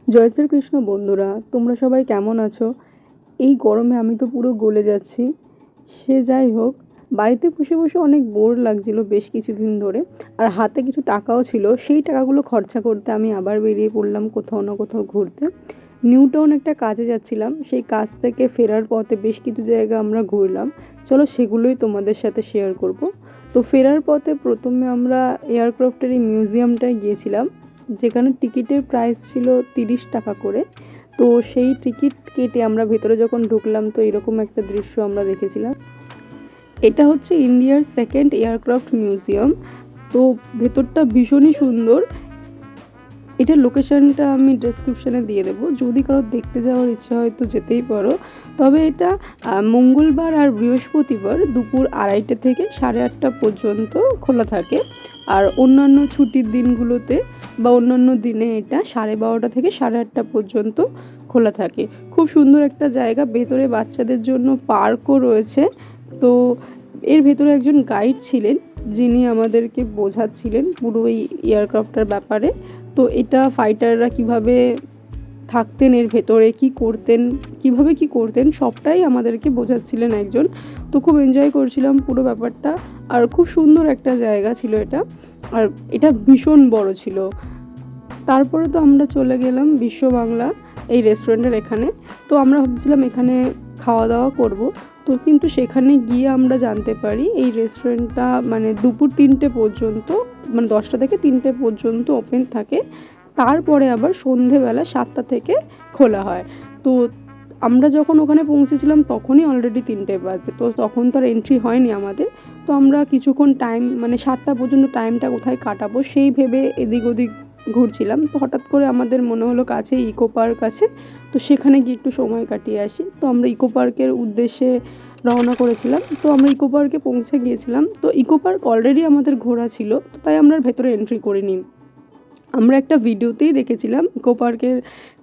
জয় শ্রীকৃষ্ণ বন্ধুরা, তোমরা সবাই কেমন আছো? এই গরমে আমি তো পুরো গলে যাচ্ছি। সে যাই হোক, বাড়িতে বসে বসে অনেক বোর লাগছিল বেশ কিছুদিন ধরে। আর হাতে কিছু টাকাও ছিল, সেই টাকাগুলো খরচা করতে আমি আবার বেরিয়ে পড়লাম কোথাও না কোথাও ঘুরতে। নিউ টাউন একটা কাজে যাচ্ছিলাম, সেই কাজ থেকে ফেরার পথে বেশ কিছু জায়গা আমরা ঘুরলাম। চলো সেগুলোই তোমাদের সাথে শেয়ার করব। তো ফেরার পথে প্রথমে আমরা এয়ারক্রাফটের এই মিউজিয়ামটায় গিয়েছিলাম, যেখানে টিকিটের প্রাইস ছিল 30 টাকা করে। তো সেই টিকিট কেটে আমরা ভেতরে যখন ঢুকলাম, তো এরকম একটা দৃশ্য আমরা দেখেছিলাম। এটা হচ্ছে ইন্ডিয়ার সেকেন্ড এয়ারক্রাফট মিউজিয়াম। তো ভেতরটা ভীষণই সুন্দর। এটার লোকেশনটা আমি ডেসক্রিপশানে দিয়ে দেবো, যদি কারোর দেখতে যাওয়ার ইচ্ছা হয় তো যেতেই পারো। তবে এটা মঙ্গলবার আর বৃহস্পতিবার দুপুর 2:30 থেকে 8:30 পর্যন্ত খোলা থাকে। আর অন্যান্য ছুটির দিনগুলোতে বা অন্যান্য দিনে এটা 12:30 থেকে 8:30 পর্যন্ত খোলা থাকে। খুব সুন্দর একটা জায়গা, ভেতরে বাচ্চাদের জন্য পার্কও রয়েছে। তো এর ভেতরে একজন গাইড ছিলেন, যিনি আমাদেরকে বোঝাচ্ছিলেন পুরো এই এয়ারক্রাফটের ব্যাপারে। তো এটা ফাইটাররা কিভাবে থাকতেন এর ভেতরে, কিভাবে কি করতেন সবটাই আমাদেরকে বোঝাচ্ছিলেন একজন। তো খুব এনজয় করছিলাম পুরো ব্যাপারটা। আর খুব সুন্দর একটা জায়গা ছিল এটা, আর এটা ভীষণ বড় ছিল। তারপরে তো আমরা চলে গেলাম বিশ্ব বাংলা এই রেস্টুরেন্টের এখানে। তো আমরা ভাবছিলাম এখানে খাওয়া দাওয়া করব। তো কিন্তু সেখানে গিয়ে আমরা জানতে পারি এই রেস্টুরেন্টটা মানে দুপুর 3টে পর্যন্ত, মানে 10টা থেকে 3টে পর্যন্ত ওপেন থাকে। তারপরে আবার সন্ধেবেলা 7টা থেকে খোলা হয়। তো আমরা যখন ওখানে পৌঁছেছিলাম তখনই অলরেডি 3টে বাজে, তো তখন তো আর এন্ট্রি হয়নি আমাদের। তো আমরা কিছুক্ষণ টাইম, মানে 7টা পর্যন্ত টাইমটা কোথায় কাটাবো সেই ভেবে এদিক ওদিক ঘুরছিলাম। তো হঠাৎ করে আমাদের মনে হলো কাছে ইকো পার্ক আছে, তো সেখানে গিয়ে একটু সময় কাটিয়ে আসি। তো আমরা ইকো পার্কের উদ্দেশ্যে রওনা করেছিলাম। তো আমরা ইকো পার্কে পৌঁছে গিয়েছিলাম। তো ইকো পার্ক অলরেডি আমাদের ঘোরা ছিল, তো তাই আমরা ভেতরে এন্ট্রি করিনি। আমরা একটা ভিডিওতেই দেখেছিলাম ইকো পার্কের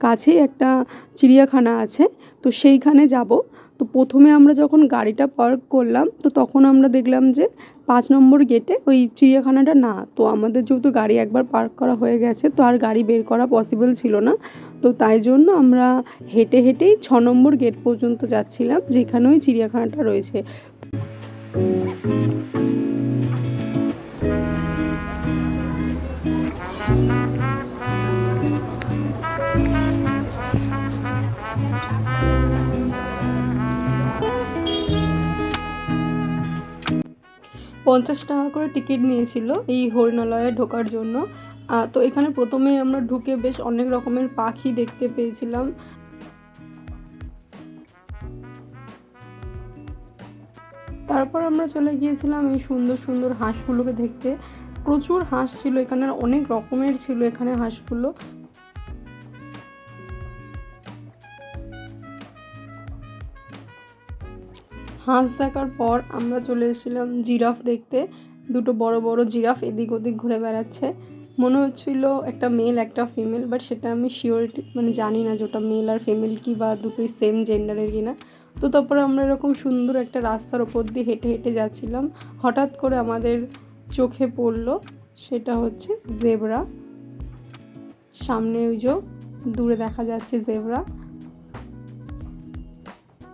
কাছেই একটা চিড়িয়াখানা আছে, তো সেইখানে যাব। তো প্রথমে আমরা যখন গাড়িটা পার্ক করলাম, তো তখন আমরা দেখলাম যে 5 নম্বর গেটে ওই চিড়িয়াখানাটা না। তো আমাদের যেহেতু গাড়ি একবার পার্ক করা হয়ে গেছে, তো আর গাড়ি বের করা পসিবল ছিল না। তো তাই জন্য আমরা হেঁটে হেঁটেই 6 নম্বর গেট পর্যন্ত যাচ্ছিলাম, যেখানে ওই চিড়িয়াখানাটা রয়েছে। 50 টাকা করে টিকিট নিয়েছিল এই হরিণালয়ে ঢোকার জন্য। তো এখানে প্রথমেই আমরা ঢুকে বেশ অনেক রকমের পাখি দেখতে পেয়েছিলাম। তারপর আমরা চলে গিয়েছিলাম এই সুন্দর সুন্দর হাঁসগুলোকে দেখতে। প্রচুর হাঁস ছিল এখানে, অনেক রকমের ছিল এখানে হাঁসগুলো। হাঁস দেখার পর আমরা চলে এসেছিলাম জিরাফ দেখতে। দুটো বড় বড় জিরাফ এদিক ওদিক ঘুরে বেড়াচ্ছে। মনে হচ্ছিল একটা মেল একটা ফিমেল, বাট সেটা আমি শিওরিটি মানে জানি না যে ওটা মেল আর ফিমেল কি বা দুটোই সেম জেন্ডারের কিনা। তো তারপরে আমরা এরকম সুন্দর একটা রাস্তার ওপর দিয়ে হেঁটে হেঁটে যাচ্ছিলাম। হঠাৎ করে আমাদের চোখে পড়লো, সেটা হচ্ছে জেব্রা। সামনে ওই যে দূরে দেখা যাচ্ছে জেব্রা।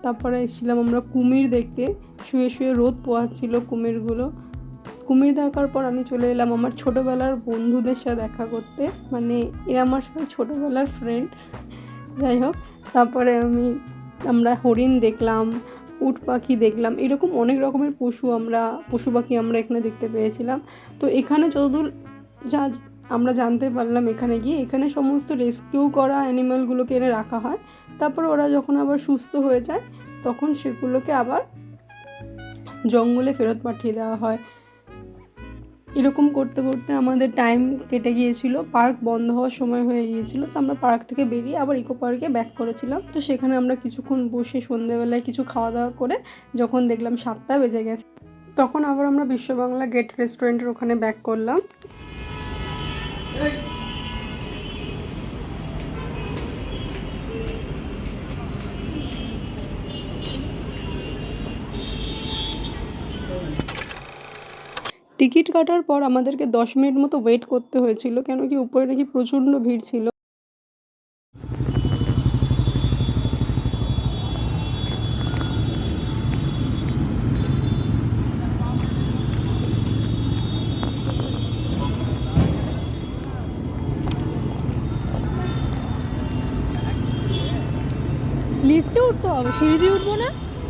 তারপরে এসেছিলাম আমরা কুমির দেখতে। শুয়ে শুয়ে রোদ পোহাচ্ছিল কুমিরগুলো। কুমির দেখার পর আমি চলে এলাম আমার ছোটোবেলার বন্ধুদের সাথে দেখা করতে, মানে এরা আমার সাথে ছোটোবেলার ফ্রেন্ড। যাই হোক, তারপরে আমরা হরিণ দেখলাম, উট পাখি দেখলাম, এরকম অনেক রকমের পশু পাখি আমরা এখানে দেখতে পেয়েছিলাম। তো এখানে যতদূর যা আমরা জানতে পারলাম এখানে গিয়ে, এখানে সমস্ত রেস্কিউ করা অ্যানিম্যালগুলোকে এনে রাখা হয়। তারপর ওরা যখন আবার সুস্থ হয়ে যায়, তখন সেগুলোকে আবার জঙ্গলে ফেরত পাঠিয়ে দেওয়া হয়। এরকম করতে করতে আমাদের টাইম কেটে গিয়েছিল, পার্ক বন্ধ হওয়ার সময় হয়ে গিয়েছিল। তো আমরা পার্ক থেকে বেরিয়ে আবার ইকো পার্কে ব্যাক করেছিলাম। তো সেখানে আমরা কিছুক্ষণ বসে সন্ধ্যেবেলায় কিছু খাওয়া দাওয়া করে যখন দেখলাম 7টা বেজে গেছে, তখন আবার আমরা বিশ্ববাংলা গেট রেস্টুরেন্টের ওখানে ব্যাক করলাম। টিকিট কাটার পর আমাদেরকে 10 মিনিট মতো ওয়েট করতে হয়েছিল, কেন কি উপরে নাকি প্রচণ্ড ভিড় ছিল। লিফটে উঠতে হবে, সিঁড়ি দিয়ে উঠবো না?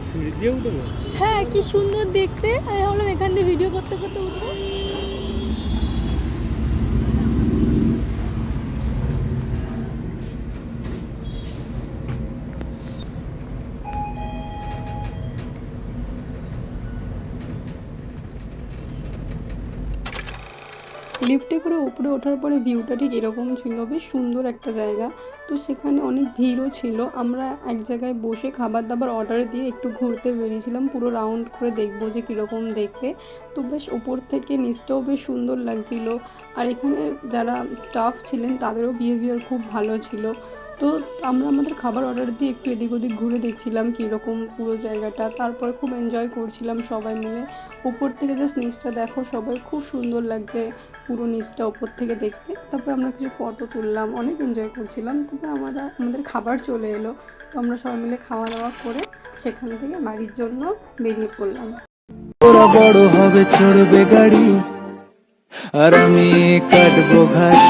সিঁড়ি দিয়ে উঠবো? হ্যাঁ, কি সুন্দর দেখতে। আমি ভাবলাম এখান দিয়ে ভিডিও করতে করতে উঠবো। লিফটে করে উপরে ওঠার পরে ভিউটা ঠিক এরকম ছিল, বেশ সুন্দর একটা জায়গা। তো সেখানে অনেক ভিড়ও ছিল। আমরা এক জায়গায় বসে খাবার দাবার অর্ডার দিয়ে একটু ঘুরতে বেরিয়েছিলাম, পুরো রাউন্ড করে দেখবো যে কীরকম দেখতে। তো বেশ ওপর থেকে নিচটাও বেশ সুন্দর লাগছিল। আর এখানে যারা স্টাফ ছিলেন তাদেরও বিহেভিয়ার খুব ভালো ছিল। তো আমরা আমাদের খাবার অর্ডার দিয়ে একটু এদিক ওদিক ঘুরে দেখছিলাম কীরকম পুরো জায়গাটা। তারপরে খুব এনজয় করছিলাম সবাই মিলে। উপর থেকে জাস্ট নিচটা দেখো, সবাই খুব সুন্দর লাগছে পুরো নিচটা ওপর থেকে দেখতে। তারপর আমরা কিছু ফটো তুললাম, অনেক এনজয় করছিলাম। তারপর আমাদের খাবার চলে এলো। তো আমরা সবাই মিলে খাওয়া দাওয়া করে সেখান থেকে বাড়ির জন্য বেরিয়ে পড়লাম। ওরা বড় হবে, চড়বে গাড়ি, আর আমি কাটবো ঘাস।